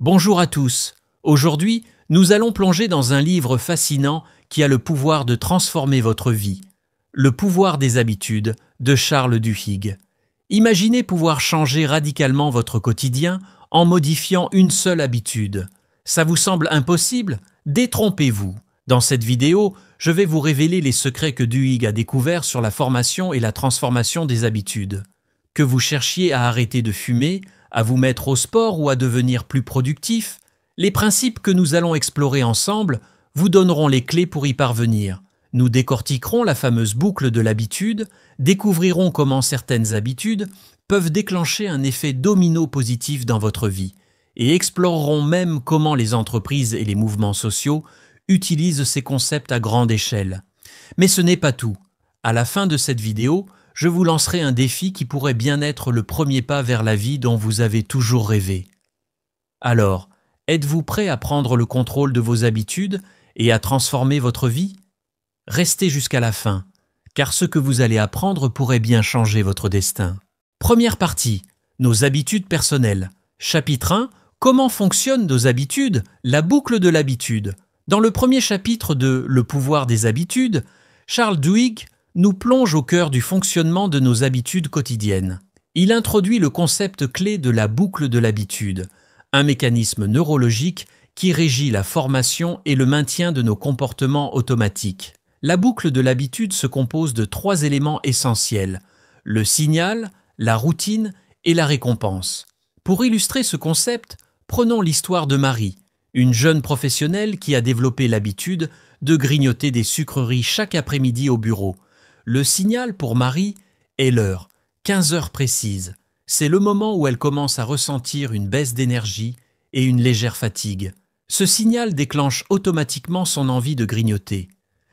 Bonjour à tous. Aujourd'hui, nous allons plonger dans un livre fascinant qui a le pouvoir de transformer votre vie. Le pouvoir des habitudes de Charles Duhigg. Imaginez pouvoir changer radicalement votre quotidien en modifiant une seule habitude. Ça vous semble impossible? Détrompez-vous. Dans cette vidéo, je vais vous révéler les secrets que Duhigg a découverts sur la formation et la transformation des habitudes. Que vous cherchiez à arrêter de fumer, à vous mettre au sport ou à devenir plus productif, les principes que nous allons explorer ensemble vous donneront les clés pour y parvenir. Nous décortiquerons la fameuse boucle de l'habitude, découvrirons comment certaines habitudes peuvent déclencher un effet domino positif dans votre vie et explorerons même comment les entreprises et les mouvements sociaux utilisent ces concepts à grande échelle. Mais ce n'est pas tout. À la fin de cette vidéo, je vous lancerai un défi qui pourrait bien être le premier pas vers la vie dont vous avez toujours rêvé. Alors, êtes-vous prêt à prendre le contrôle de vos habitudes et à transformer votre vie? Restez jusqu'à la fin, car ce que vous allez apprendre pourrait bien changer votre destin. Première partie, nos habitudes personnelles. Chapitre 1, comment fonctionnent nos habitudes? La boucle de l'habitude. Dans le premier chapitre de Le pouvoir des habitudes, Charles Duhigg nous plonge au cœur du fonctionnement de nos habitudes quotidiennes. Il introduit le concept clé de la boucle de l'habitude, un mécanisme neurologique qui régit la formation et le maintien de nos comportements automatiques. La boucle de l'habitude se compose de 3 éléments essentiels, le signal, la routine et la récompense. Pour illustrer ce concept, prenons l'histoire de Marie, une jeune professionnelle qui a développé l'habitude de grignoter des sucreries chaque après-midi au bureau. Le signal pour Marie est l'heure, 15 heures précises. C'est le moment où elle commence à ressentir une baisse d'énergie et une légère fatigue. Ce signal déclenche automatiquement son envie de grignoter.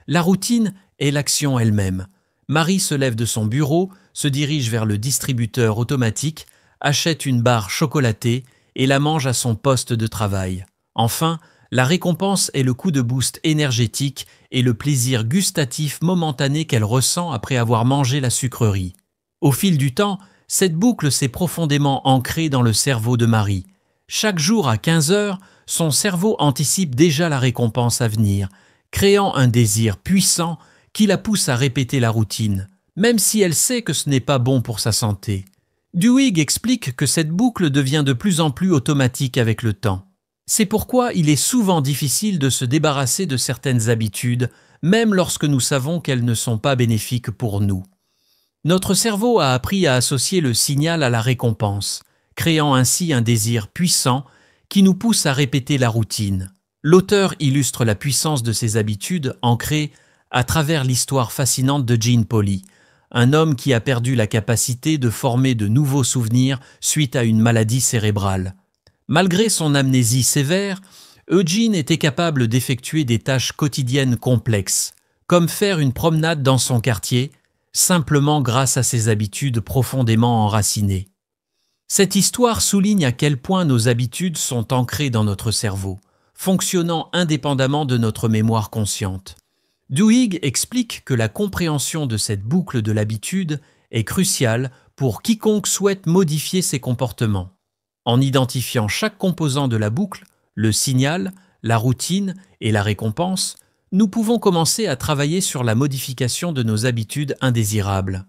La routine est l'action elle-même. Marie se lève de son bureau, se dirige vers le distributeur automatique, achète une barre chocolatée et la mange à son poste de travail. Enfin, la récompense est le coup de boost énergétique et le plaisir gustatif momentané qu'elle ressent après avoir mangé la sucrerie. Au fil du temps, cette boucle s'est profondément ancrée dans le cerveau de Marie. Chaque jour à 15 heures, son cerveau anticipe déjà la récompense à venir, créant un désir puissant qui la pousse à répéter la routine, même si elle sait que ce n'est pas bon pour sa santé. Duhigg explique que cette boucle devient de plus en plus automatique avec le temps. C'est pourquoi il est souvent difficile de se débarrasser de certaines habitudes, même lorsque nous savons qu'elles ne sont pas bénéfiques pour nous. Notre cerveau a appris à associer le signal à la récompense, créant ainsi un désir puissant qui nous pousse à répéter la routine. L'auteur illustre la puissance de ces habitudes ancrées à travers l'histoire fascinante de Gene Pauley, un homme qui a perdu la capacité de former de nouveaux souvenirs suite à une maladie cérébrale. Malgré son amnésie sévère, Eugene était capable d'effectuer des tâches quotidiennes complexes, comme faire une promenade dans son quartier, simplement grâce à ses habitudes profondément enracinées. Cette histoire souligne à quel point nos habitudes sont ancrées dans notre cerveau, fonctionnant indépendamment de notre mémoire consciente. Duhigg explique que la compréhension de cette boucle de l'habitude est cruciale pour quiconque souhaite modifier ses comportements. En identifiant chaque composant de la boucle, le signal, la routine et la récompense, nous pouvons commencer à travailler sur la modification de nos habitudes indésirables.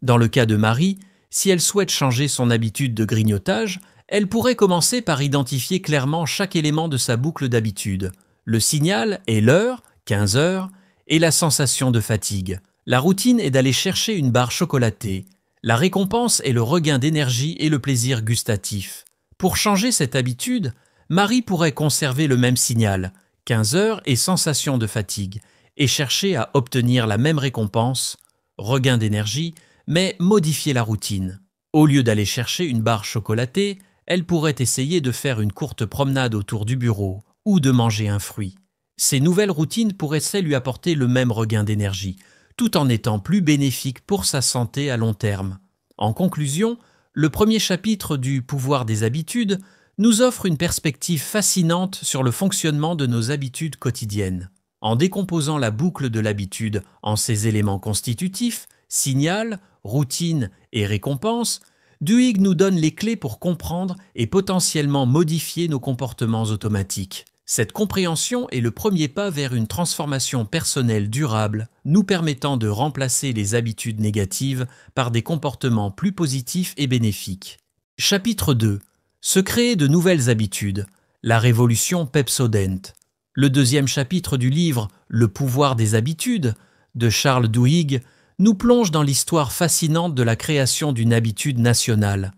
Dans le cas de Marie, si elle souhaite changer son habitude de grignotage, elle pourrait commencer par identifier clairement chaque élément de sa boucle d'habitude. Le signal est l'heure, 15 heures, et la sensation de fatigue. La routine est d'aller chercher une barre chocolatée. La récompense est le regain d'énergie et le plaisir gustatif. Pour changer cette habitude, Marie pourrait conserver le même signal, 15 heures et sensation de fatigue, et chercher à obtenir la même récompense, regain d'énergie, mais modifier la routine. Au lieu d'aller chercher une barre chocolatée, elle pourrait essayer de faire une courte promenade autour du bureau ou de manger un fruit. Ces nouvelles routines pourraient lui apporter le même regain d'énergie, tout en étant plus bénéfiques pour sa santé à long terme. En conclusion, le premier chapitre du pouvoir des habitudes nous offre une perspective fascinante sur le fonctionnement de nos habitudes quotidiennes. En décomposant la boucle de l'habitude en ses éléments constitutifs, signal, routine et récompense, Duhigg nous donne les clés pour comprendre et potentiellement modifier nos comportements automatiques. Cette compréhension est le premier pas vers une transformation personnelle durable, nous permettant de remplacer les habitudes négatives par des comportements plus positifs et bénéfiques. Chapitre 2. Se créer de nouvelles habitudes. La révolution Pepsodent. Le deuxième chapitre du livre « Le pouvoir des habitudes » de Charles Duhigg nous plonge dans l'histoire fascinante de la création d'une habitude nationale,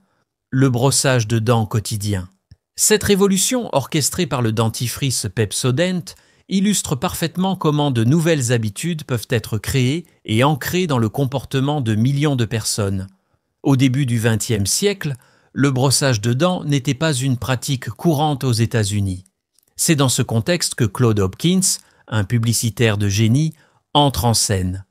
le brossage de dents quotidien. Cette révolution, orchestrée par le dentifrice Pepsodent, illustre parfaitement comment de nouvelles habitudes peuvent être créées et ancrées dans le comportement de millions de personnes. Au début du XXe siècle, le brossage de dents n'était pas une pratique courante aux États-Unis. C'est dans ce contexte que Claude Hopkins, un publicitaire de génie, entre en scène.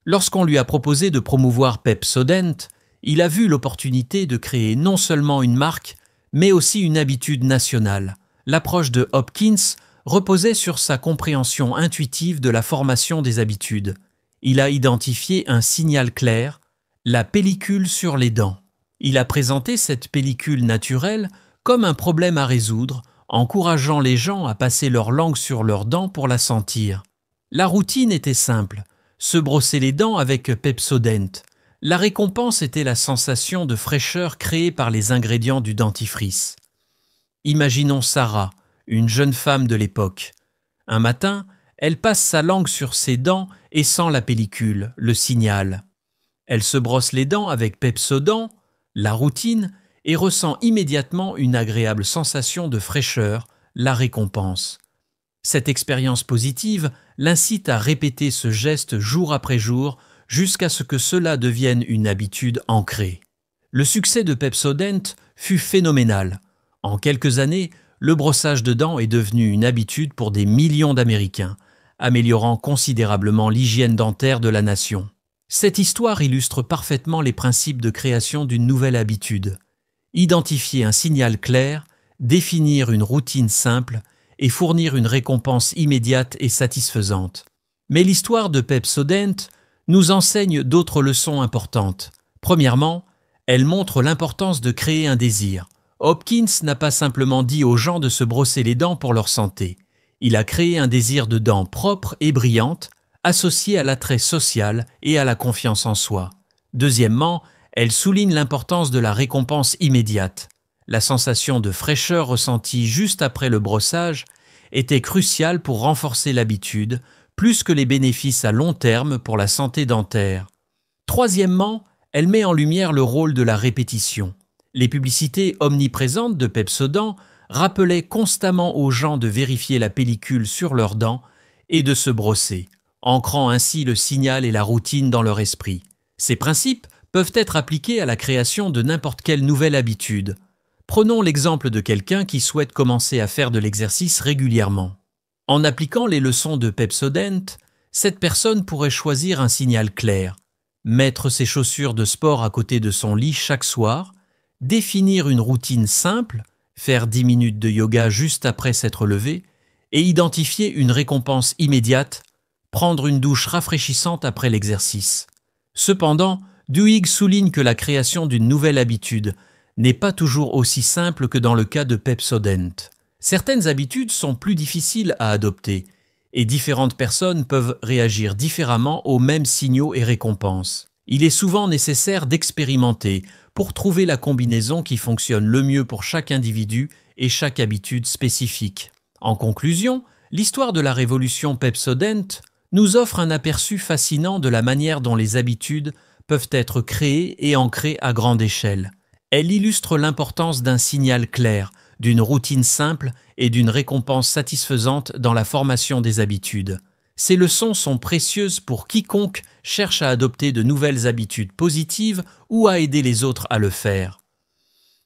Lorsqu'on lui a proposé de promouvoir Pepsodent, il a vu l'opportunité de créer non seulement une marque, mais aussi une habitude nationale. L'approche de Hopkins reposait sur sa compréhension intuitive de la formation des habitudes. Il a identifié un signal clair, la pellicule sur les dents. Il a présenté cette pellicule naturelle comme un problème à résoudre, encourageant les gens à passer leur langue sur leurs dents pour la sentir. La routine était simple, se brosser les dents avec Pepsodent. La récompense était la sensation de fraîcheur créée par les ingrédients du dentifrice. Imaginons Sarah, une jeune femme de l'époque. Un matin, elle passe sa langue sur ses dents et sent la pellicule, le signal. Elle se brosse les dents avec Pepsodent, la routine, et ressent immédiatement une agréable sensation de fraîcheur, la récompense. Cette expérience positive l'incite à répéter ce geste jour après jour jusqu'à ce que cela devienne une habitude ancrée. Le succès de Pepsodent fut phénoménal. En quelques années, le brossage de dents est devenu une habitude pour des millions d'Américains, améliorant considérablement l'hygiène dentaire de la nation. Cette histoire illustre parfaitement les principes de création d'une nouvelle habitude. Identifier un signal clair, définir une routine simple et fournir une récompense immédiate et satisfaisante. Mais l'histoire de Pepsodent nous enseigne d'autres leçons importantes. Premièrement, elle montre l'importance de créer un désir. Hopkins n'a pas simplement dit aux gens de se brosser les dents pour leur santé. Il a créé un désir de dents propres et brillantes, associé à l'attrait social et à la confiance en soi. Deuxièmement, elle souligne l'importance de la récompense immédiate. La sensation de fraîcheur ressentie juste après le brossage était cruciale pour renforcer l'habitude, plus que les bénéfices à long terme pour la santé dentaire. Troisièmement, elle met en lumière le rôle de la répétition. Les publicités omniprésentes de Pepsodent rappelaient constamment aux gens de vérifier la pellicule sur leurs dents et de se brosser, ancrant ainsi le signal et la routine dans leur esprit. Ces principes peuvent être appliqués à la création de n'importe quelle nouvelle habitude. Prenons l'exemple de quelqu'un qui souhaite commencer à faire de l'exercice régulièrement. En appliquant les leçons de Pepsodent, cette personne pourrait choisir un signal clair, mettre ses chaussures de sport à côté de son lit chaque soir, définir une routine simple, faire 10 minutes de yoga juste après s'être levé, et identifier une récompense immédiate, prendre une douche rafraîchissante après l'exercice. Cependant, Duhigg souligne que la création d'une nouvelle habitude n'est pas toujours aussi simple que dans le cas de Pepsodent. Certaines habitudes sont plus difficiles à adopter, et différentes personnes peuvent réagir différemment aux mêmes signaux et récompenses. Il est souvent nécessaire d'expérimenter pour trouver la combinaison qui fonctionne le mieux pour chaque individu et chaque habitude spécifique. En conclusion, l'histoire de la révolution Pepsodent nous offre un aperçu fascinant de la manière dont les habitudes peuvent être créées et ancrées à grande échelle. Elle illustre l'importance d'un signal clair, d'une routine simple et d'une récompense satisfaisante dans la formation des habitudes. Ces leçons sont précieuses pour quiconque cherche à adopter de nouvelles habitudes positives ou à aider les autres à le faire.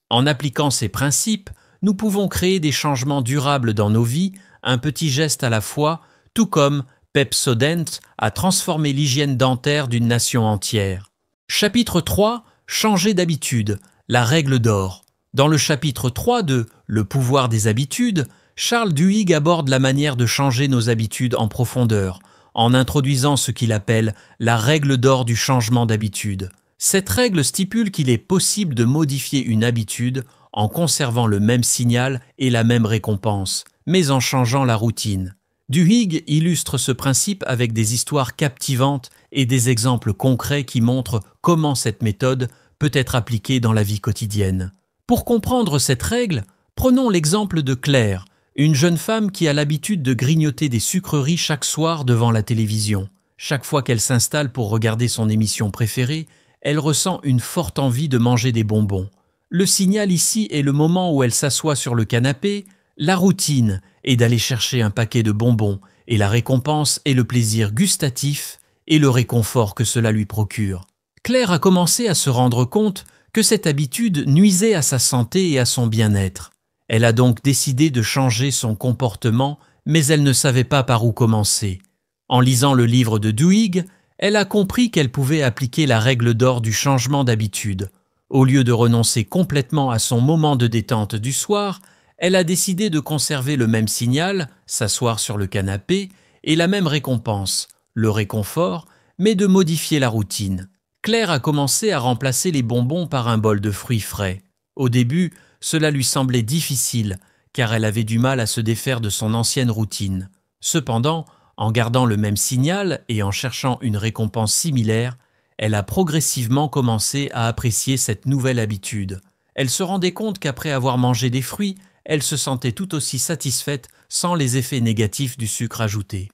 En appliquant ces principes, nous pouvons créer des changements durables dans nos vies, un petit geste à la fois, tout comme Pepsodent a transformé l'hygiène dentaire d'une nation entière. Chapitre 3. Changer d'habitude, la règle d'or. Dans le chapitre 3 de « Le pouvoir des habitudes », Charles Duhigg aborde la manière de changer nos habitudes en profondeur, en introduisant ce qu'il appelle la règle d'or du changement d'habitude. Cette règle stipule qu'il est possible de modifier une habitude en conservant le même signal et la même récompense, mais en changeant la routine. Duhigg illustre ce principe avec des histoires captivantes et des exemples concrets qui montrent comment cette méthode peut être appliquée dans la vie quotidienne. Pour comprendre cette règle, prenons l'exemple de Claire, une jeune femme qui a l'habitude de grignoter des sucreries chaque soir devant la télévision. Chaque fois qu'elle s'installe pour regarder son émission préférée, elle ressent une forte envie de manger des bonbons. Le signal ici est le moment où elle s'assoit sur le canapé, la routine est d'aller chercher un paquet de bonbons et la récompense est le plaisir gustatif et le réconfort que cela lui procure. Claire a commencé à se rendre compte que cette habitude nuisait à sa santé et à son bien-être. Elle a donc décidé de changer son comportement, mais elle ne savait pas par où commencer. En lisant le livre de Duhigg, elle a compris qu'elle pouvait appliquer la règle d'or du changement d'habitude. Au lieu de renoncer complètement à son moment de détente du soir, elle a décidé de conserver le même signal, s'asseoir sur le canapé, et la même récompense, le réconfort, mais de modifier la routine. Claire a commencé à remplacer les bonbons par un bol de fruits frais. Au début, cela lui semblait difficile, car elle avait du mal à se défaire de son ancienne routine. Cependant, en gardant le même signal et en cherchant une récompense similaire, elle a progressivement commencé à apprécier cette nouvelle habitude. Elle se rendait compte qu'après avoir mangé des fruits, elle se sentait tout aussi satisfaite sans les effets négatifs du sucre ajouté.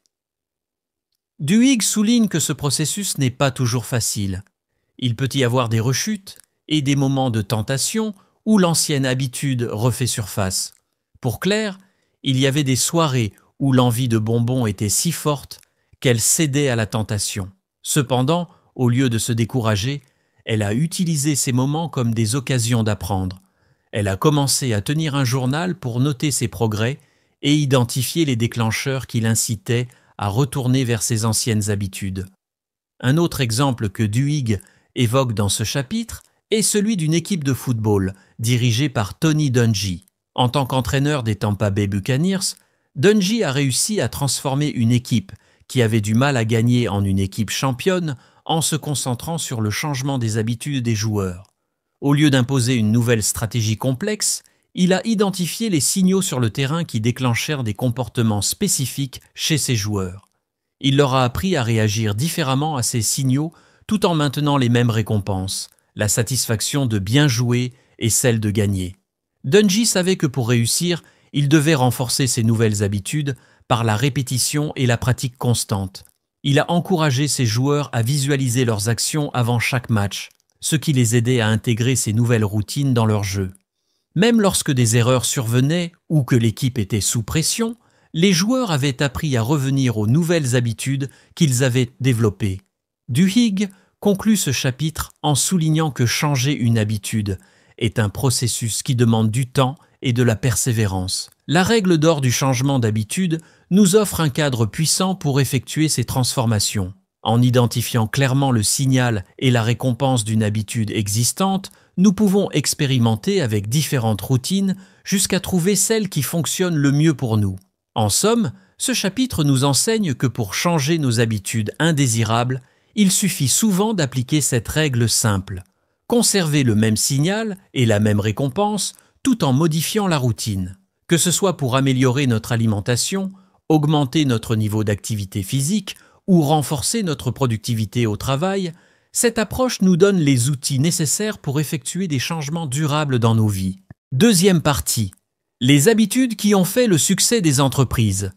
Duhigg souligne que ce processus n'est pas toujours facile. Il peut y avoir des rechutes et des moments de tentation où l'ancienne habitude refait surface. Pour Claire, il y avait des soirées où l'envie de bonbons était si forte qu'elle cédait à la tentation. Cependant, au lieu de se décourager, elle a utilisé ces moments comme des occasions d'apprendre. Elle a commencé à tenir un journal pour noter ses progrès et identifier les déclencheurs qui l'incitaient à retourner vers ses anciennes habitudes. Un autre exemple que Duhigg évoque dans ce chapitre est celui d'une équipe de football dirigée par Tony Dungy. En tant qu'entraîneur des Tampa Bay Buccaneers, Dungy a réussi à transformer une équipe qui avait du mal à gagner en une équipe championne en se concentrant sur le changement des habitudes des joueurs. Au lieu d'imposer une nouvelle stratégie complexe, il a identifié les signaux sur le terrain qui déclenchèrent des comportements spécifiques chez ses joueurs. Il leur a appris à réagir différemment à ces signaux tout en maintenant les mêmes récompenses, la satisfaction de bien jouer et celle de gagner. Dungy savait que pour réussir, il devait renforcer ses nouvelles habitudes par la répétition et la pratique constante. Il a encouragé ses joueurs à visualiser leurs actions avant chaque match, ce qui les aidait à intégrer ces nouvelles routines dans leur jeu. Même lorsque des erreurs survenaient ou que l'équipe était sous pression, les joueurs avaient appris à revenir aux nouvelles habitudes qu'ils avaient développées. Duhigg conclut ce chapitre en soulignant que changer une habitude est un processus qui demande du temps et de la persévérance. La règle d'or du changement d'habitude nous offre un cadre puissant pour effectuer ces transformations. En identifiant clairement le signal et la récompense d'une habitude existante, nous pouvons expérimenter avec différentes routines jusqu'à trouver celle qui fonctionne le mieux pour nous. En somme, ce chapitre nous enseigne que pour changer nos habitudes indésirables, il suffit souvent d'appliquer cette règle simple. Conserver le même signal et la même récompense tout en modifiant la routine. Que ce soit pour améliorer notre alimentation, augmenter notre niveau d'activité physique ou renforcer notre productivité au travail, cette approche nous donne les outils nécessaires pour effectuer des changements durables dans nos vies. Deuxième partie. Les habitudes qui ont fait le succès des entreprises.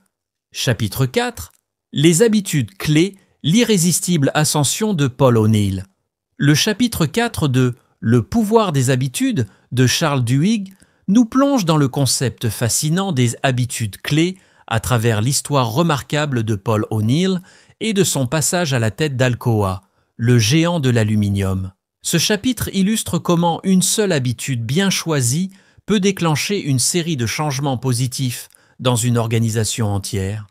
Chapitre 4. Les habitudes clés, l'irrésistible ascension de Paul O'Neill. Le chapitre 4 de Le pouvoir des habitudes de Charles Duhigg nous plonge dans le concept fascinant des habitudes clés à travers l'histoire remarquable de Paul O'Neill et de son passage à la tête d'Alcoa, le géant de l'aluminium. Ce chapitre illustre comment une seule habitude bien choisie peut déclencher une série de changements positifs dans une organisation entière.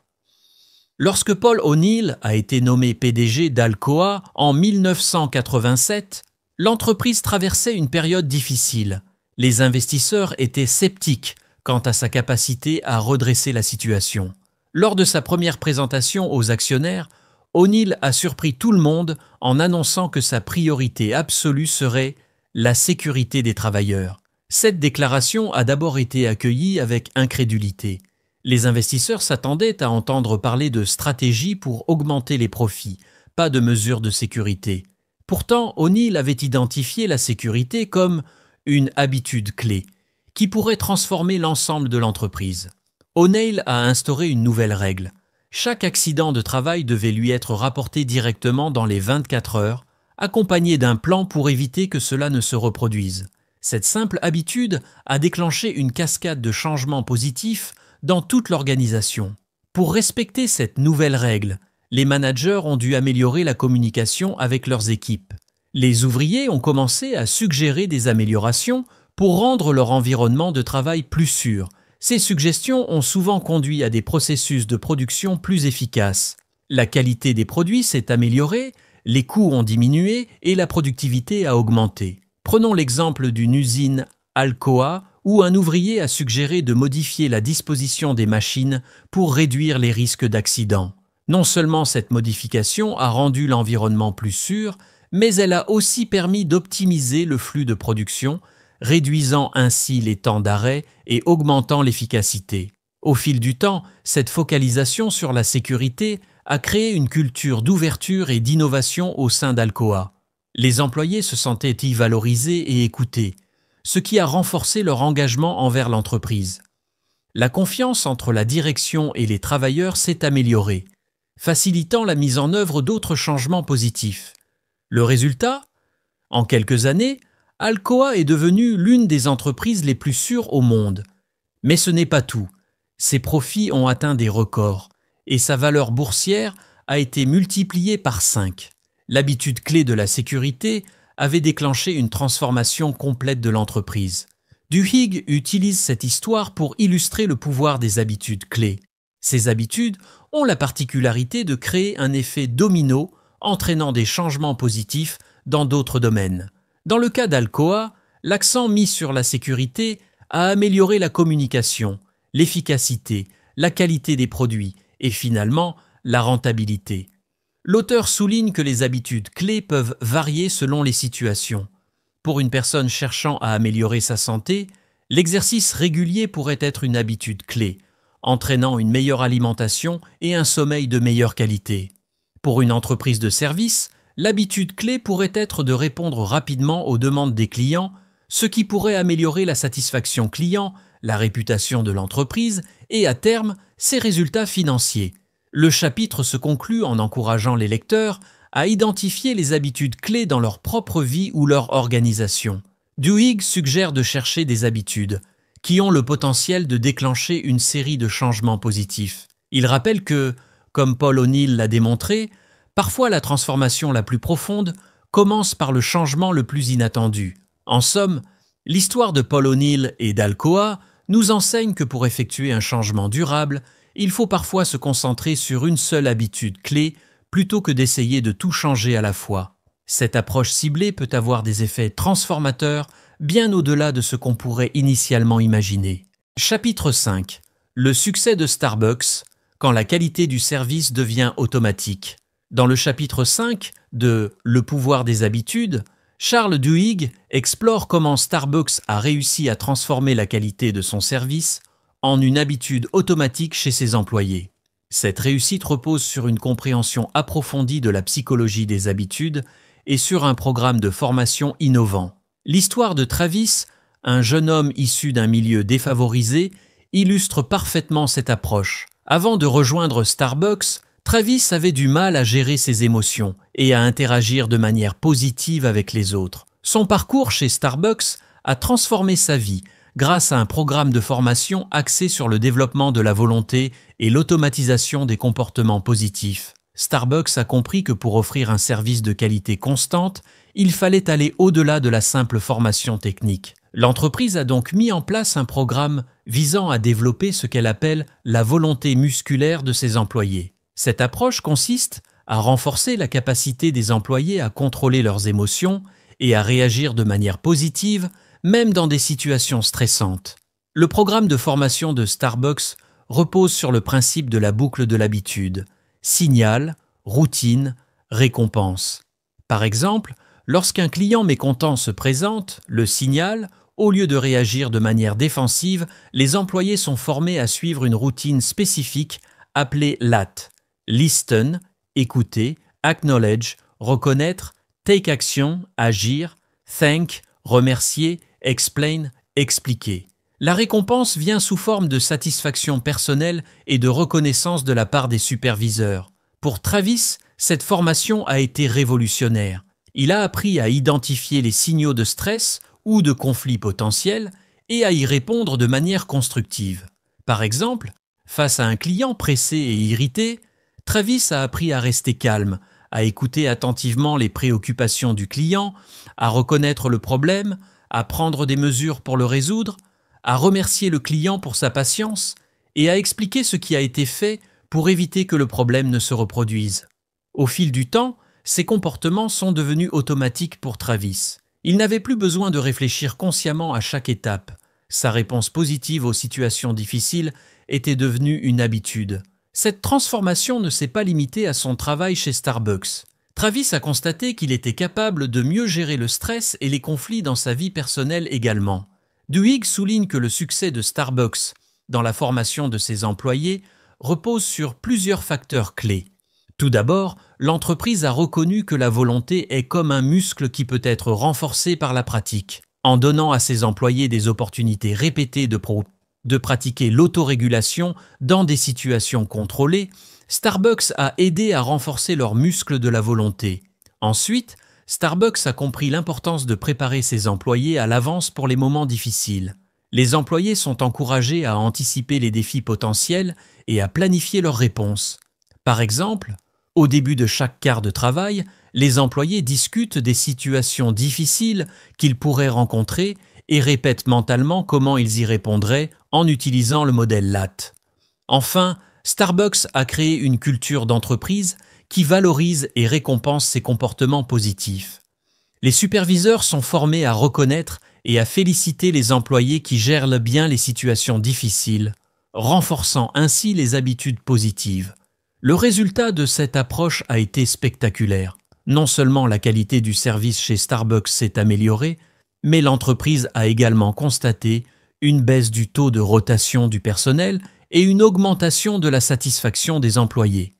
Lorsque Paul O'Neill a été nommé PDG d'Alcoa en 1987, l'entreprise traversait une période difficile. Les investisseurs étaient sceptiques quant à sa capacité à redresser la situation. Lors de sa première présentation aux actionnaires, O'Neill a surpris tout le monde en annonçant que sa priorité absolue serait la sécurité des travailleurs. Cette déclaration a d'abord été accueillie avec incrédulité. Les investisseurs s'attendaient à entendre parler de stratégie pour augmenter les profits, pas de mesures de sécurité. Pourtant, O'Neill avait identifié la sécurité comme une habitude clé, qui pourrait transformer l'ensemble de l'entreprise. O'Neill a instauré une nouvelle règle. Chaque accident de travail devait lui être rapporté directement dans les 24 heures, accompagné d'un plan pour éviter que cela ne se reproduise. Cette simple habitude a déclenché une cascade de changements positifs dans toute l'organisation. Pour respecter cette nouvelle règle, les managers ont dû améliorer la communication avec leurs équipes. Les ouvriers ont commencé à suggérer des améliorations pour rendre leur environnement de travail plus sûr. Ces suggestions ont souvent conduit à des processus de production plus efficaces. La qualité des produits s'est améliorée, les coûts ont diminué et la productivité a augmenté. Prenons l'exemple d'une usine Alcoa où un ouvrier a suggéré de modifier la disposition des machines pour réduire les risques d'accident. Non seulement cette modification a rendu l'environnement plus sûr, mais elle a aussi permis d'optimiser le flux de production, réduisant ainsi les temps d'arrêt et augmentant l'efficacité. Au fil du temps, cette focalisation sur la sécurité a créé une culture d'ouverture et d'innovation au sein d'Alcoa. Les employés se sentaient y valorisés et écoutés, ce qui a renforcé leur engagement envers l'entreprise. La confiance entre la direction et les travailleurs s'est améliorée, facilitant la mise en œuvre d'autres changements positifs. Le résultat ? En quelques années, Alcoa est devenue l'une des entreprises les plus sûres au monde. Mais ce n'est pas tout. Ses profits ont atteint des records et sa valeur boursière a été multipliée par 5. L'habitude clé de la sécurité avait déclenché une transformation complète de l'entreprise. Duhigg utilise cette histoire pour illustrer le pouvoir des habitudes clés. Ces habitudes ont la particularité de créer un effet domino entraînant des changements positifs dans d'autres domaines. Dans le cas d'Alcoa, l'accent mis sur la sécurité a amélioré la communication, l'efficacité, la qualité des produits et finalement la rentabilité. L'auteur souligne que les habitudes clés peuvent varier selon les situations. Pour une personne cherchant à améliorer sa santé, l'exercice régulier pourrait être une habitude clé, entraînant une meilleure alimentation et un sommeil de meilleure qualité. Pour une entreprise de service, l'habitude clé pourrait être de répondre rapidement aux demandes des clients, ce qui pourrait améliorer la satisfaction client, la réputation de l'entreprise et, à terme, ses résultats financiers. Le chapitre se conclut en encourageant les lecteurs à identifier les habitudes clés dans leur propre vie ou leur organisation. Duhigg suggère de chercher des habitudes qui ont le potentiel de déclencher une série de changements positifs. Il rappelle que, comme Paul O'Neill l'a démontré, parfois la transformation la plus profonde commence par le changement le plus inattendu. En somme, l'histoire de Paul O'Neill et d'Alcoa nous enseigne que pour effectuer un changement durable, il faut parfois se concentrer sur une seule habitude clé plutôt que d'essayer de tout changer à la fois. Cette approche ciblée peut avoir des effets transformateurs bien au-delà de ce qu'on pourrait initialement imaginer. Chapitre 5. Le succès de Starbucks quand la qualité du service devient automatique. Dans le chapitre 5 de Le pouvoir des habitudes, Charles Duhigg explore comment Starbucks a réussi à transformer la qualité de son service en une habitude automatique chez ses employés. Cette réussite repose sur une compréhension approfondie de la psychologie des habitudes et sur un programme de formation innovant. L'histoire de Travis, un jeune homme issu d'un milieu défavorisé, illustre parfaitement cette approche. Avant de rejoindre Starbucks, Travis avait du mal à gérer ses émotions et à interagir de manière positive avec les autres. Son parcours chez Starbucks a transformé sa vie grâce à un programme de formation axé sur le développement de la volonté et l'automatisation des comportements positifs. Starbucks a compris que pour offrir un service de qualité constante, il fallait aller au-delà de la simple formation technique. L'entreprise a donc mis en place un programme visant à développer ce qu'elle appelle la volonté musculaire de ses employés. Cette approche consiste à renforcer la capacité des employés à contrôler leurs émotions et à réagir de manière positive, même dans des situations stressantes. Le programme de formation de Starbucks repose sur le principe de la boucle de l'habitude. Signal, routine, récompense. Par exemple, lorsqu'un client mécontent se présente, le signale, au lieu de réagir de manière défensive, les employés sont formés à suivre une routine spécifique appelée LAT. Listen, écouter, acknowledge, reconnaître, take action, agir, thank, remercier, explain, expliquer. La récompense vient sous forme de satisfaction personnelle et de reconnaissance de la part des superviseurs. Pour Travis, cette formation a été révolutionnaire. Il a appris à identifier les signaux de stress ou de conflits potentiels et à y répondre de manière constructive. Par exemple, face à un client pressé et irrité, Travis a appris à rester calme, à écouter attentivement les préoccupations du client, à reconnaître le problème, à prendre des mesures pour le résoudre, à remercier le client pour sa patience et à expliquer ce qui a été fait pour éviter que le problème ne se reproduise. Au fil du temps, ces comportements sont devenus automatiques pour Travis. Il n'avait plus besoin de réfléchir consciemment à chaque étape. Sa réponse positive aux situations difficiles était devenue une habitude. Cette transformation ne s'est pas limitée à son travail chez Starbucks. Travis a constaté qu'il était capable de mieux gérer le stress et les conflits dans sa vie personnelle également. Duhigg souligne que le succès de Starbucks dans la formation de ses employés repose sur plusieurs facteurs clés. Tout d'abord, l'entreprise a reconnu que la volonté est comme un muscle qui peut être renforcé par la pratique. En donnant à ses employés des opportunités répétées de pratiquer l'autorégulation dans des situations contrôlées, Starbucks a aidé à renforcer leurs muscles de la volonté. Ensuite, Starbucks a compris l'importance de préparer ses employés à l'avance pour les moments difficiles. Les employés sont encouragés à anticiper les défis potentiels et à planifier leurs réponses. Par exemple, au début de chaque quart de travail, les employés discutent des situations difficiles qu'ils pourraient rencontrer et répètent mentalement comment ils y répondraient en utilisant le modèle LAT. Enfin, Starbucks a créé une culture d'entreprise qui valorise et récompense ces comportements positifs. Les superviseurs sont formés à reconnaître et à féliciter les employés qui gèrent bien les situations difficiles, renforçant ainsi les habitudes positives. Le résultat de cette approche a été spectaculaire. Non seulement la qualité du service chez Starbucks s'est améliorée, mais l'entreprise a également constaté une baisse du taux de rotation du personnel et une augmentation de la satisfaction des employés.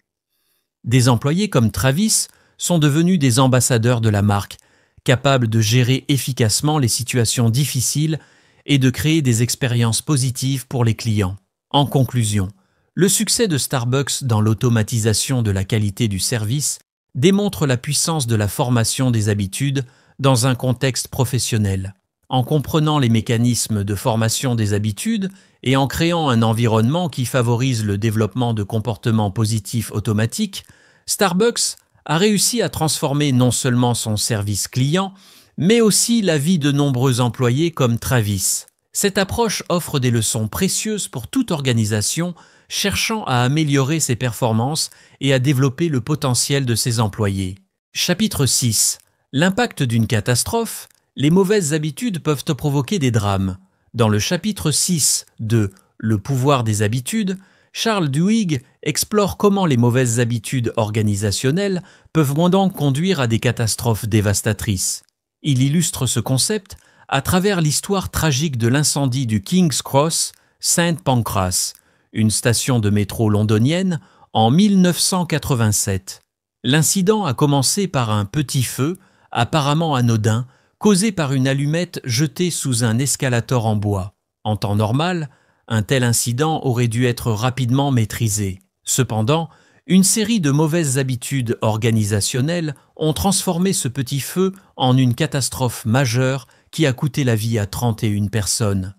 Des employés comme Travis sont devenus des ambassadeurs de la marque, capables de gérer efficacement les situations difficiles et de créer des expériences positives pour les clients. En conclusion, le succès de Starbucks dans l'automatisation de la qualité du service démontre la puissance de la formation des habitudes dans un contexte professionnel. En comprenant les mécanismes de formation des habitudes et en créant un environnement qui favorise le développement de comportements positifs automatiques, Starbucks a réussi à transformer non seulement son service client, mais aussi la vie de nombreux employés comme Travis. Cette approche offre des leçons précieuses pour toute organisation cherchant à améliorer ses performances et à développer le potentiel de ses employés. Chapitre 6. L'impact d'une catastrophe. Les mauvaises habitudes peuvent provoquer des drames. Dans le chapitre 6 de « Le pouvoir des habitudes », Charles Duhigg explore comment les mauvaises habitudes organisationnelles peuvent donc conduire à des catastrophes dévastatrices. Il illustre ce concept à travers l'histoire tragique de l'incendie du King's Cross, St. Pancras, une station de métro londonienne, en 1987. L'incident a commencé par un petit feu, apparemment anodin, causé par une allumette jetée sous un escalator en bois. En temps normal, un tel incident aurait dû être rapidement maîtrisé. Cependant, une série de mauvaises habitudes organisationnelles ont transformé ce petit feu en une catastrophe majeure qui a coûté la vie à 31 personnes.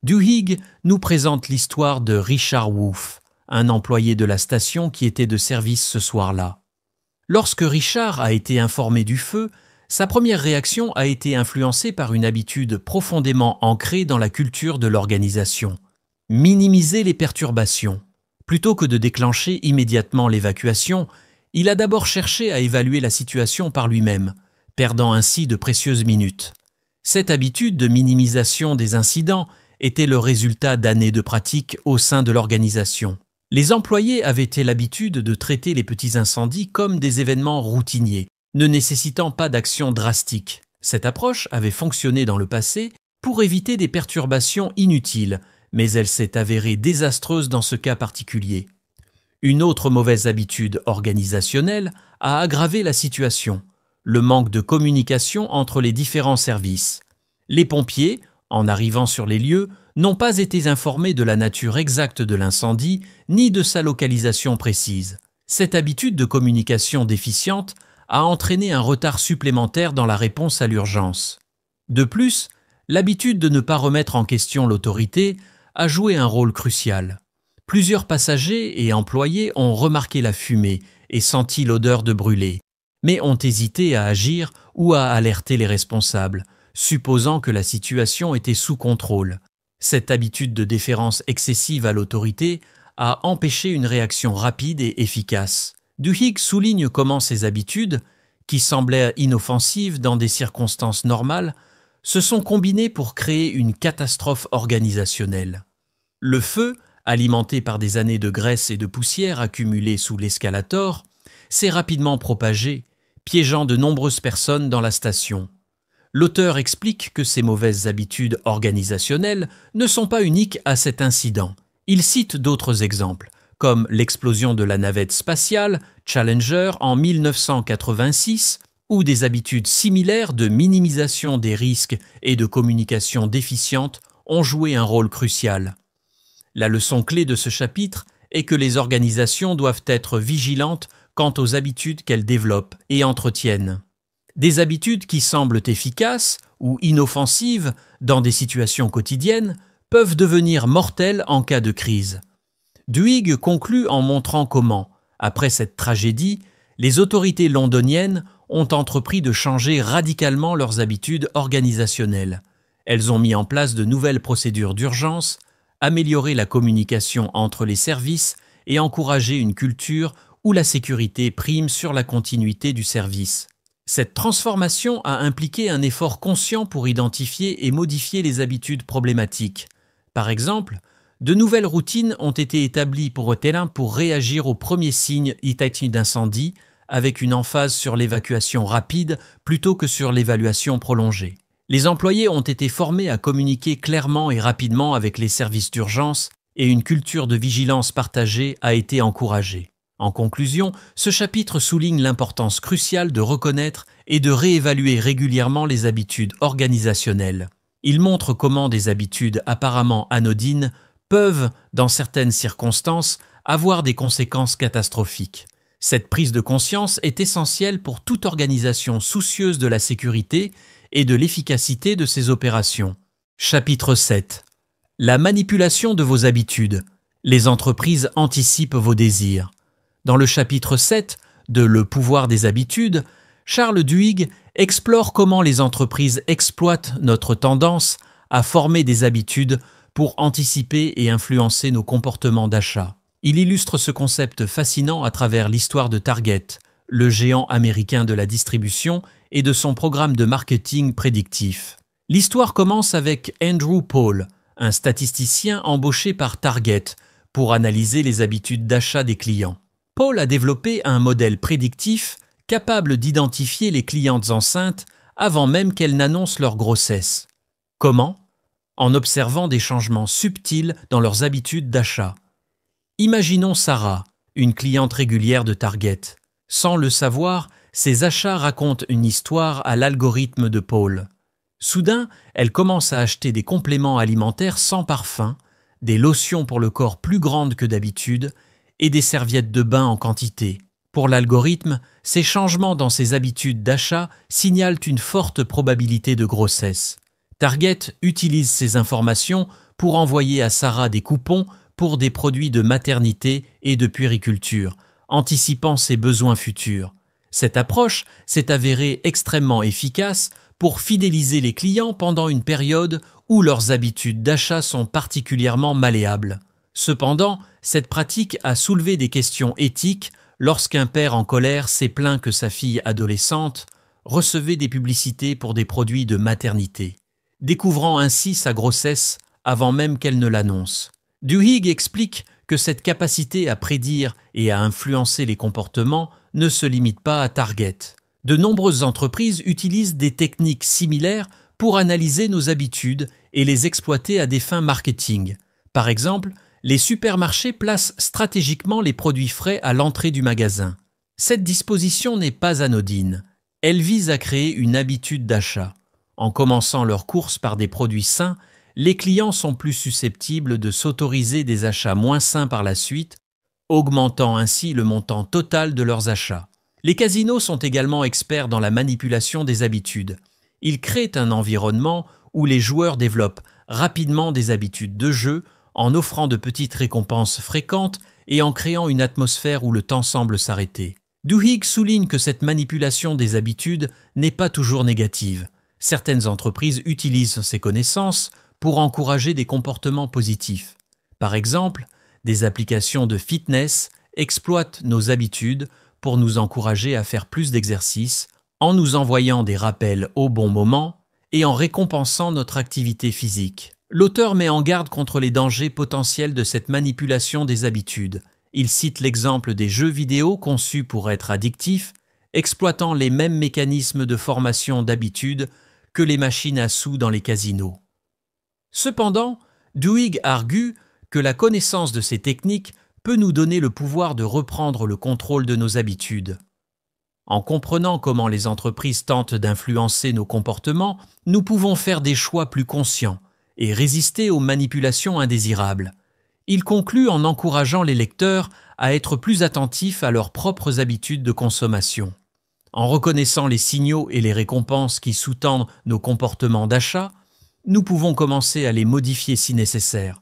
Duhigg nous présente l'histoire de Richard Wolff, un employé de la station qui était de service ce soir-là. Lorsque Richard a été informé du feu, sa première réaction a été influencée par une habitude profondément ancrée dans la culture de l'organisation. Minimiser les perturbations. Plutôt que de déclencher immédiatement l'évacuation, il a d'abord cherché à évaluer la situation par lui-même, perdant ainsi de précieuses minutes. Cette habitude de minimisation des incidents était le résultat d'années de pratique au sein de l'organisation. Les employés avaient l'habitude de traiter les petits incendies comme des événements routiniers, ne nécessitant pas d'action drastique. Cette approche avait fonctionné dans le passé pour éviter des perturbations inutiles, mais elle s'est avérée désastreuse dans ce cas particulier. Une autre mauvaise habitude organisationnelle a aggravé la situation, le manque de communication entre les différents services. Les pompiers, en arrivant sur les lieux, n'ont pas été informés de la nature exacte de l'incendie ni de sa localisation précise. Cette habitude de communication déficiente a entraîné un retard supplémentaire dans la réponse à l'urgence. De plus, l'habitude de ne pas remettre en question l'autorité a joué un rôle crucial. Plusieurs passagers et employés ont remarqué la fumée et senti l'odeur de brûlé, mais ont hésité à agir ou à alerter les responsables, supposant que la situation était sous contrôle. Cette habitude de déférence excessive à l'autorité a empêché une réaction rapide et efficace. Duhigg souligne comment ces habitudes, qui semblaient inoffensives dans des circonstances normales, se sont combinées pour créer une catastrophe organisationnelle. Le feu, alimenté par des années de graisse et de poussière accumulées sous l'escalator, s'est rapidement propagé, piégeant de nombreuses personnes dans la station. L'auteur explique que ces mauvaises habitudes organisationnelles ne sont pas uniques à cet incident. Il cite d'autres exemples, comme l'explosion de la navette spatiale Challenger en 1986, ou des habitudes similaires de minimisation des risques et de communication déficiente ont joué un rôle crucial. La leçon clé de ce chapitre est que les organisations doivent être vigilantes quant aux habitudes qu'elles développent et entretiennent. Des habitudes qui semblent efficaces ou inoffensives dans des situations quotidiennes peuvent devenir mortelles en cas de crise. Duhigg conclut en montrant comment, après cette tragédie, les autorités londoniennes ont entrepris de changer radicalement leurs habitudes organisationnelles. Elles ont mis en place de nouvelles procédures d'urgence, amélioré la communication entre les services et encouragé une culture où la sécurité prime sur la continuité du service. Cette transformation a impliqué un effort conscient pour identifier et modifier les habitudes problématiques. Par exemple, de nouvelles routines ont été établies pour réagir aux premiers signes d'incendie, avec une emphase sur l'évacuation rapide plutôt que sur l'évaluation prolongée. Les employés ont été formés à communiquer clairement et rapidement avec les services d'urgence et une culture de vigilance partagée a été encouragée. En conclusion, ce chapitre souligne l'importance cruciale de reconnaître et de réévaluer régulièrement les habitudes organisationnelles. Il montre comment des habitudes apparemment anodines peuvent, dans certaines circonstances, avoir des conséquences catastrophiques. Cette prise de conscience est essentielle pour toute organisation soucieuse de la sécurité et de l'efficacité de ses opérations. Chapitre 7. La manipulation de vos habitudes. Les entreprises anticipent vos désirs. Dans le chapitre 7 de Le pouvoir des habitudes, Charles Duhigg explore comment les entreprises exploitent notre tendance à former des habitudes pour anticiper et influencer nos comportements d'achat. Il illustre ce concept fascinant à travers l'histoire de Target, le géant américain de la distribution et de son programme de marketing prédictif. L'histoire commence avec Andrew Paul, un statisticien embauché par Target pour analyser les habitudes d'achat des clients. Paul a développé un modèle prédictif capable d'identifier les clientes enceintes avant même qu'elles n'annoncent leur grossesse. Comment ? En observant des changements subtils dans leurs habitudes d'achat. Imaginons Sarah, une cliente régulière de Target. Sans le savoir, ses achats racontent une histoire à l'algorithme de Paul. Soudain, elle commence à acheter des compléments alimentaires sans parfum, des lotions pour le corps plus grandes que d'habitude et des serviettes de bain en quantité. Pour l'algorithme, ces changements dans ses habitudes d'achat signalent une forte probabilité de grossesse. Target utilise ces informations pour envoyer à Sarah des coupons pour des produits de maternité et de puériculture, anticipant ses besoins futurs. Cette approche s'est avérée extrêmement efficace pour fidéliser les clients pendant une période où leurs habitudes d'achat sont particulièrement malléables. Cependant, cette pratique a soulevé des questions éthiques lorsqu'un père en colère s'est plaint que sa fille adolescente recevait des publicités pour des produits de maternité, découvrant ainsi sa grossesse avant même qu'elle ne l'annonce. Duhigg explique que cette capacité à prédire et à influencer les comportements ne se limite pas à Target. De nombreuses entreprises utilisent des techniques similaires pour analyser nos habitudes et les exploiter à des fins marketing. Par exemple, les supermarchés placent stratégiquement les produits frais à l'entrée du magasin. Cette disposition n'est pas anodine. Elle vise à créer une habitude d'achat. En commençant leurs courses par des produits sains, les clients sont plus susceptibles de s'autoriser des achats moins sains par la suite, augmentant ainsi le montant total de leurs achats. Les casinos sont également experts dans la manipulation des habitudes. Ils créent un environnement où les joueurs développent rapidement des habitudes de jeu en offrant de petites récompenses fréquentes et en créant une atmosphère où le temps semble s'arrêter. Duhigg souligne que cette manipulation des habitudes n'est pas toujours négative. Certaines entreprises utilisent ces connaissances pour encourager des comportements positifs. Par exemple, des applications de fitness exploitent nos habitudes pour nous encourager à faire plus d'exercice en nous envoyant des rappels au bon moment et en récompensant notre activité physique. L'auteur met en garde contre les dangers potentiels de cette manipulation des habitudes. Il cite l'exemple des jeux vidéo conçus pour être addictifs, exploitant les mêmes mécanismes de formation d'habitude que les machines à sous dans les casinos. Cependant, Duhigg argue que la connaissance de ces techniques peut nous donner le pouvoir de reprendre le contrôle de nos habitudes. En comprenant comment les entreprises tentent d'influencer nos comportements, nous pouvons faire des choix plus conscients et résister aux manipulations indésirables. Il conclut en encourageant les lecteurs à être plus attentifs à leurs propres habitudes de consommation. En reconnaissant les signaux et les récompenses qui sous-tendent nos comportements d'achat, nous pouvons commencer à les modifier si nécessaire.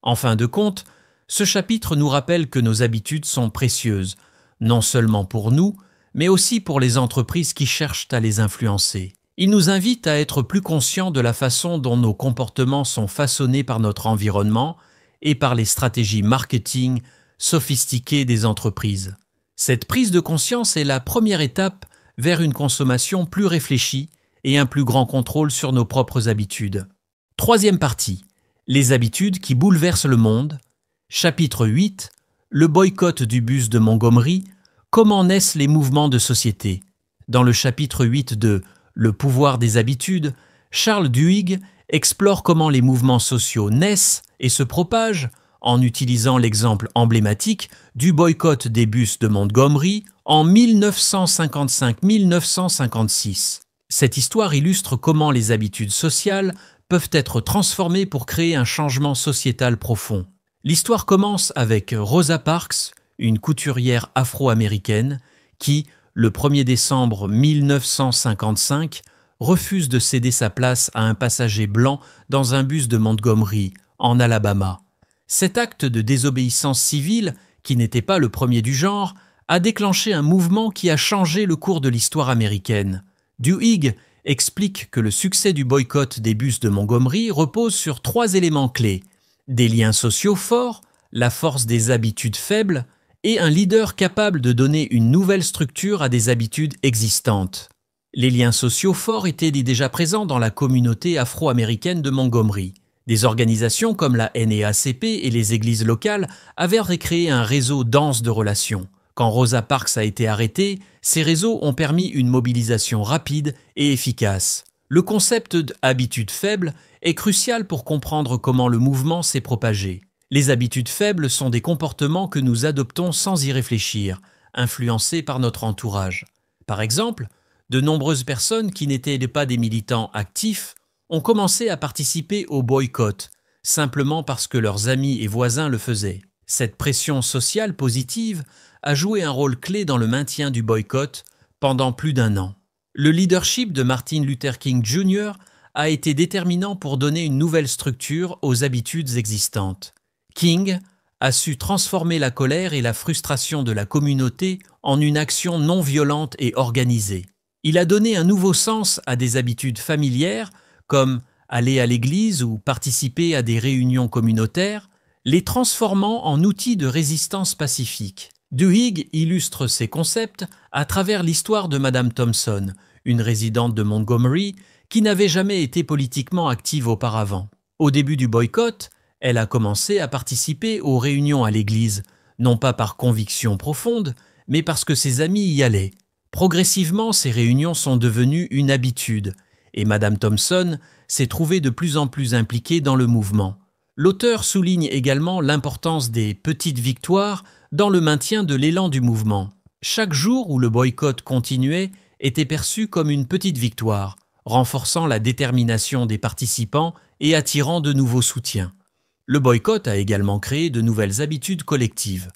En fin de compte, ce chapitre nous rappelle que nos habitudes sont précieuses, non seulement pour nous, mais aussi pour les entreprises qui cherchent à les influencer. Il nous invite à être plus conscients de la façon dont nos comportements sont façonnés par notre environnement et par les stratégies marketing sophistiquées des entreprises. Cette prise de conscience est la première étape vers une consommation plus réfléchie et un plus grand contrôle sur nos propres habitudes. Troisième partie, les habitudes qui bouleversent le monde. Chapitre 8, le boycott du bus de Montgomery, comment naissent les mouvements de société. Dans le chapitre 8 de Le pouvoir des habitudes, Charles Duhigg explore comment les mouvements sociaux naissent et se propagent en utilisant l'exemple emblématique du boycott des bus de Montgomery en 1955-1956. Cette histoire illustre comment les habitudes sociales peuvent être transformées pour créer un changement sociétal profond. L'histoire commence avec Rosa Parks, une couturière afro-américaine qui, le 1er décembre 1955, refuse de céder sa place à un passager blanc dans un bus de Montgomery, en Alabama. Cet acte de désobéissance civile, qui n'était pas le premier du genre, a déclenché un mouvement qui a changé le cours de l'histoire américaine. Duhigg explique que le succès du boycott des bus de Montgomery repose sur 3 éléments clés: des liens sociaux forts, la force des habitudes faibles et un leader capable de donner une nouvelle structure à des habitudes existantes. Les liens sociaux forts étaient déjà présents dans la communauté afro-américaine de Montgomery. Des organisations comme la NAACP et les églises locales avaient créé un réseau dense de relations. Quand Rosa Parks a été arrêtée, ces réseaux ont permis une mobilisation rapide et efficace. Le concept d'habitude faible est crucial pour comprendre comment le mouvement s'est propagé. Les habitudes faibles sont des comportements que nous adoptons sans y réfléchir, influencés par notre entourage. Par exemple, de nombreuses personnes qui n'étaient pas des militants actifs ont commencé à participer au boycott, simplement parce que leurs amis et voisins le faisaient. Cette pression sociale positive a joué un rôle clé dans le maintien du boycott pendant plus d'1 an. Le leadership de Martin Luther King Jr. a été déterminant pour donner une nouvelle structure aux habitudes existantes. King a su transformer la colère et la frustration de la communauté en une action non violente et organisée. Il a donné un nouveau sens à des habitudes familières comme aller à l'église ou participer à des réunions communautaires, les transformant en outils de résistance pacifique. Duhigg illustre ces concepts à travers l'histoire de Madame Thompson, une résidente de Montgomery qui n'avait jamais été politiquement active auparavant. Au début du boycott, Elle a commencé à participer aux réunions à l'église, non pas par conviction profonde, mais parce que ses amis y allaient. Progressivement, ces réunions sont devenues une habitude, et Madame Thompson s'est trouvée de plus en plus impliquée dans le mouvement. L'auteur souligne également l'importance des petites victoires dans le maintien de l'élan du mouvement. Chaque jour où le boycott continuait était perçu comme une petite victoire, renforçant la détermination des participants et attirant de nouveaux soutiens. Le boycott a également créé de nouvelles habitudes collectives.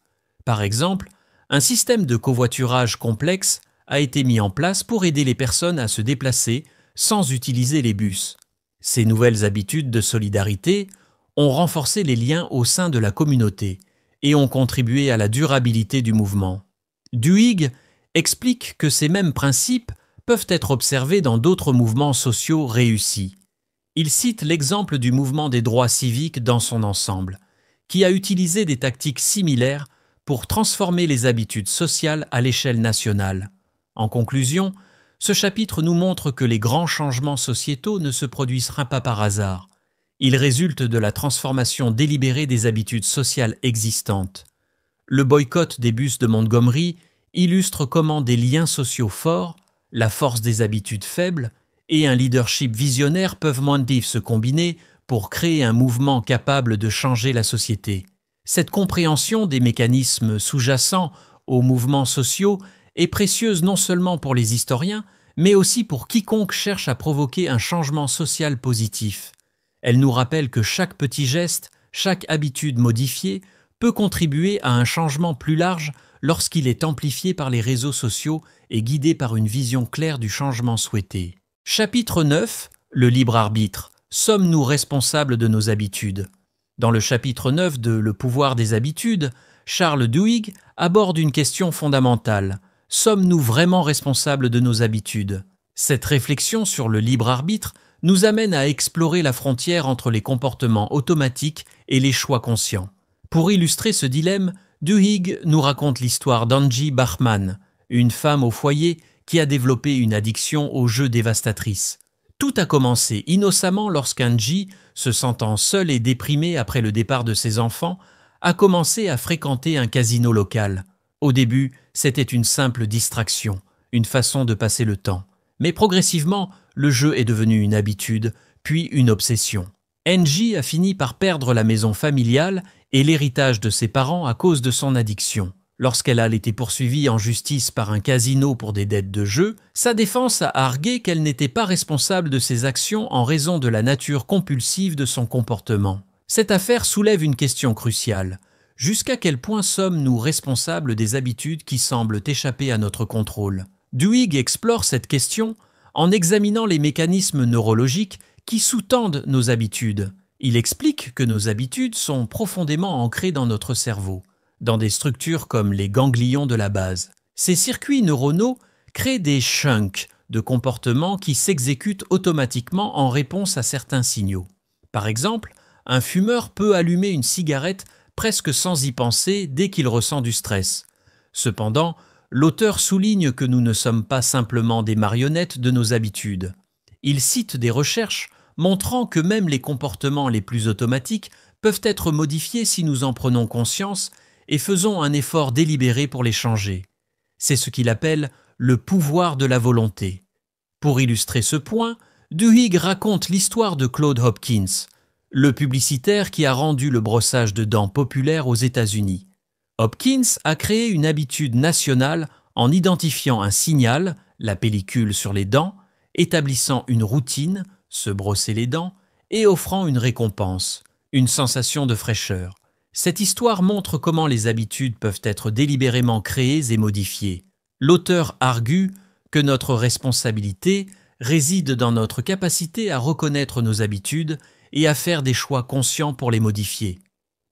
Par exemple, un système de covoiturage complexe a été mis en place pour aider les personnes à se déplacer sans utiliser les bus. Ces nouvelles habitudes de solidarité ont renforcé les liens au sein de la communauté et ont contribué à la durabilité du mouvement. Duhigg explique que ces mêmes principes peuvent être observés dans d'autres mouvements sociaux réussis. Il cite l'exemple du mouvement des droits civiques dans son ensemble, qui a utilisé des tactiques similaires pour transformer les habitudes sociales à l'échelle nationale. En conclusion, ce chapitre nous montre que les grands changements sociétaux ne se produisent pas par hasard. Ils résultent de la transformation délibérée des habitudes sociales existantes. Le boycott des bus de Montgomery illustre comment des liens sociaux forts, la force des habitudes faibles et un leadership visionnaire peuvent se combiner pour créer un mouvement capable de changer la société. Cette compréhension des mécanismes sous-jacents aux mouvements sociaux est précieuse non seulement pour les historiens, mais aussi pour quiconque cherche à provoquer un changement social positif. Elle nous rappelle que chaque petit geste, chaque habitude modifiée peut contribuer à un changement plus large lorsqu'il est amplifié par les réseaux sociaux et guidé par une vision claire du changement souhaité. Chapitre 9. Le libre arbitre. Sommes-nous responsables de nos habitudes? Dans le chapitre 9 de Le pouvoir des habitudes, Charles Duhigg aborde une question fondamentale. Sommes-nous vraiment responsables de nos habitudes? Cette réflexion sur le libre arbitre nous amène à explorer la frontière entre les comportements automatiques et les choix conscients. Pour illustrer ce dilemme, Duhigg nous raconte l'histoire d'Angie Bachman, une femme au foyer qui a développé une addiction aux jeux dévastatrices. Tout a commencé innocemment lorsqu'Angie, se sentant seule et déprimée après le départ de ses enfants, a commencé à fréquenter un casino local. Au début, c'était une simple distraction, une façon de passer le temps. Mais progressivement, le jeu est devenu une habitude, puis une obsession. Angie a fini par perdre la maison familiale et l'héritage de ses parents à cause de son addiction. Lorsqu'elle a été poursuivie en justice par un casino pour des dettes de jeu, sa défense a argué qu'elle n'était pas responsable de ses actions en raison de la nature compulsive de son comportement. Cette affaire soulève une question cruciale. Jusqu'à quel point sommes-nous responsables des habitudes qui semblent échapper à notre contrôle? Duhigg explore cette question en examinant les mécanismes neurologiques qui sous-tendent nos habitudes. Il explique que nos habitudes sont profondément ancrées dans notre cerveau, dans des structures comme les ganglions de la base. Ces circuits neuronaux créent des chunks de comportements qui s'exécutent automatiquement en réponse à certains signaux. Par exemple, un fumeur peut allumer une cigarette presque sans y penser dès qu'il ressent du stress. Cependant, l'auteur souligne que nous ne sommes pas simplement des marionnettes de nos habitudes. Il cite des recherches montrant que même les comportements les plus automatiques peuvent être modifiés si nous en prenons conscience et faisons un effort délibéré pour les changer. C'est ce qu'il appelle le pouvoir de la volonté. Pour illustrer ce point, Duhigg raconte l'histoire de Claude Hopkins, le publicitaire qui a rendu le brossage de dents populaire aux États-Unis. Hopkins a créé une habitude nationale en identifiant un signal, la pellicule sur les dents, établissant une routine, se brosser les dents, et offrant une récompense, une sensation de fraîcheur. Cette histoire montre comment les habitudes peuvent être délibérément créées et modifiées. L'auteur argue que notre responsabilité réside dans notre capacité à reconnaître nos habitudes et à faire des choix conscients pour les modifier.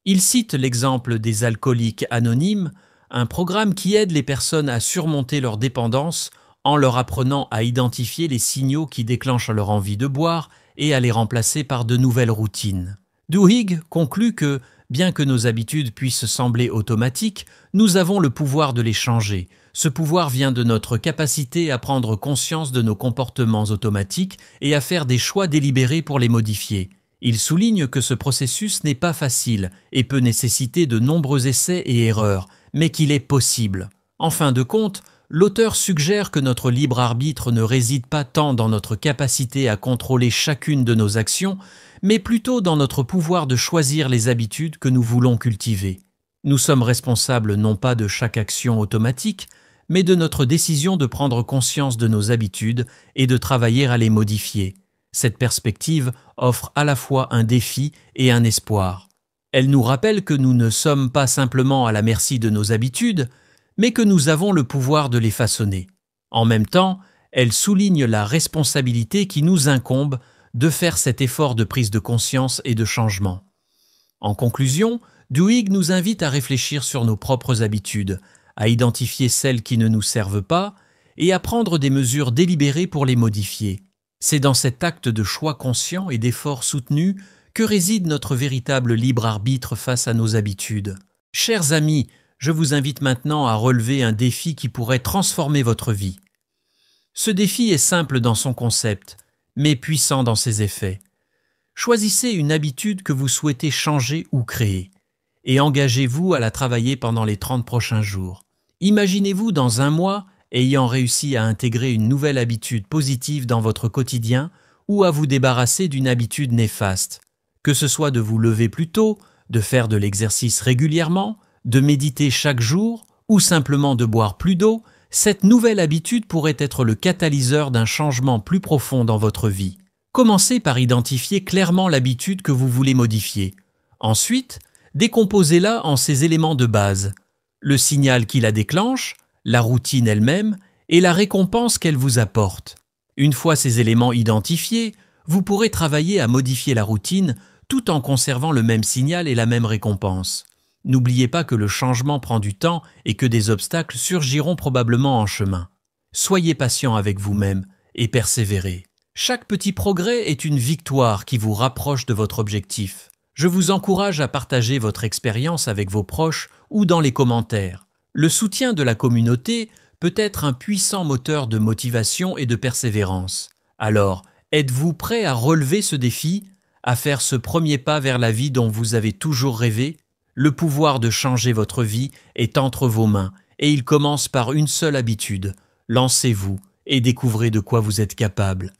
Il cite l'exemple des alcooliques anonymes, un programme qui aide les personnes à surmonter leur dépendance en leur apprenant à identifier les signaux qui déclenchent leur envie de boire et à les remplacer par de nouvelles routines. Duhigg conclut que, bien que nos habitudes puissent sembler automatiques, nous avons le pouvoir de les changer. Ce pouvoir vient de notre capacité à prendre conscience de nos comportements automatiques et à faire des choix délibérés pour les modifier. Il souligne que ce processus n'est pas facile et peut nécessiter de nombreux essais et erreurs, mais qu'il est possible. En fin de compte, l'auteur suggère que notre libre arbitre ne réside pas tant dans notre capacité à contrôler chacune de nos actions, mais plutôt dans notre pouvoir de choisir les habitudes que nous voulons cultiver. Nous sommes responsables non pas de chaque action automatique, mais de notre décision de prendre conscience de nos habitudes et de travailler à les modifier. Cette perspective offre à la fois un défi et un espoir. Elle nous rappelle que nous ne sommes pas simplement à la merci de nos habitudes, mais que nous avons le pouvoir de les façonner. En même temps, elle souligne la responsabilité qui nous incombe de faire cet effort de prise de conscience et de changement. En conclusion, Duhigg nous invite à réfléchir sur nos propres habitudes, à identifier celles qui ne nous servent pas et à prendre des mesures délibérées pour les modifier. C'est dans cet acte de choix conscient et d'effort soutenu que réside notre véritable libre arbitre face à nos habitudes. Chers amis, je vous invite maintenant à relever un défi qui pourrait transformer votre vie. Ce défi est simple dans son concept, mais puissant dans ses effets. Choisissez une habitude que vous souhaitez changer ou créer, et engagez-vous à la travailler pendant les 30 prochains jours. Imaginez-vous dans un mois ayant réussi à intégrer une nouvelle habitude positive dans votre quotidien ou à vous débarrasser d'une habitude néfaste. Que ce soit de vous lever plus tôt, de faire de l'exercice régulièrement, de méditer chaque jour ou simplement de boire plus d'eau, cette nouvelle habitude pourrait être le catalyseur d'un changement plus profond dans votre vie. Commencez par identifier clairement l'habitude que vous voulez modifier. Ensuite, décomposez-la en ses éléments de base. Le signal qui la déclenche, la routine elle-même et la récompense qu'elle vous apporte. Une fois ces éléments identifiés, vous pourrez travailler à modifier la routine tout en conservant le même signal et la même récompense. N'oubliez pas que le changement prend du temps et que des obstacles surgiront probablement en chemin. Soyez patient avec vous-même et persévérez. Chaque petit progrès est une victoire qui vous rapproche de votre objectif. Je vous encourage à partager votre expérience avec vos proches ou dans les commentaires. Le soutien de la communauté peut être un puissant moteur de motivation et de persévérance. Alors, êtes-vous prêt à relever ce défi, à faire ce premier pas vers la vie dont vous avez toujours rêvé? Le pouvoir de changer votre vie est entre vos mains et il commence par une seule habitude. Lancez-vous et découvrez de quoi vous êtes capable.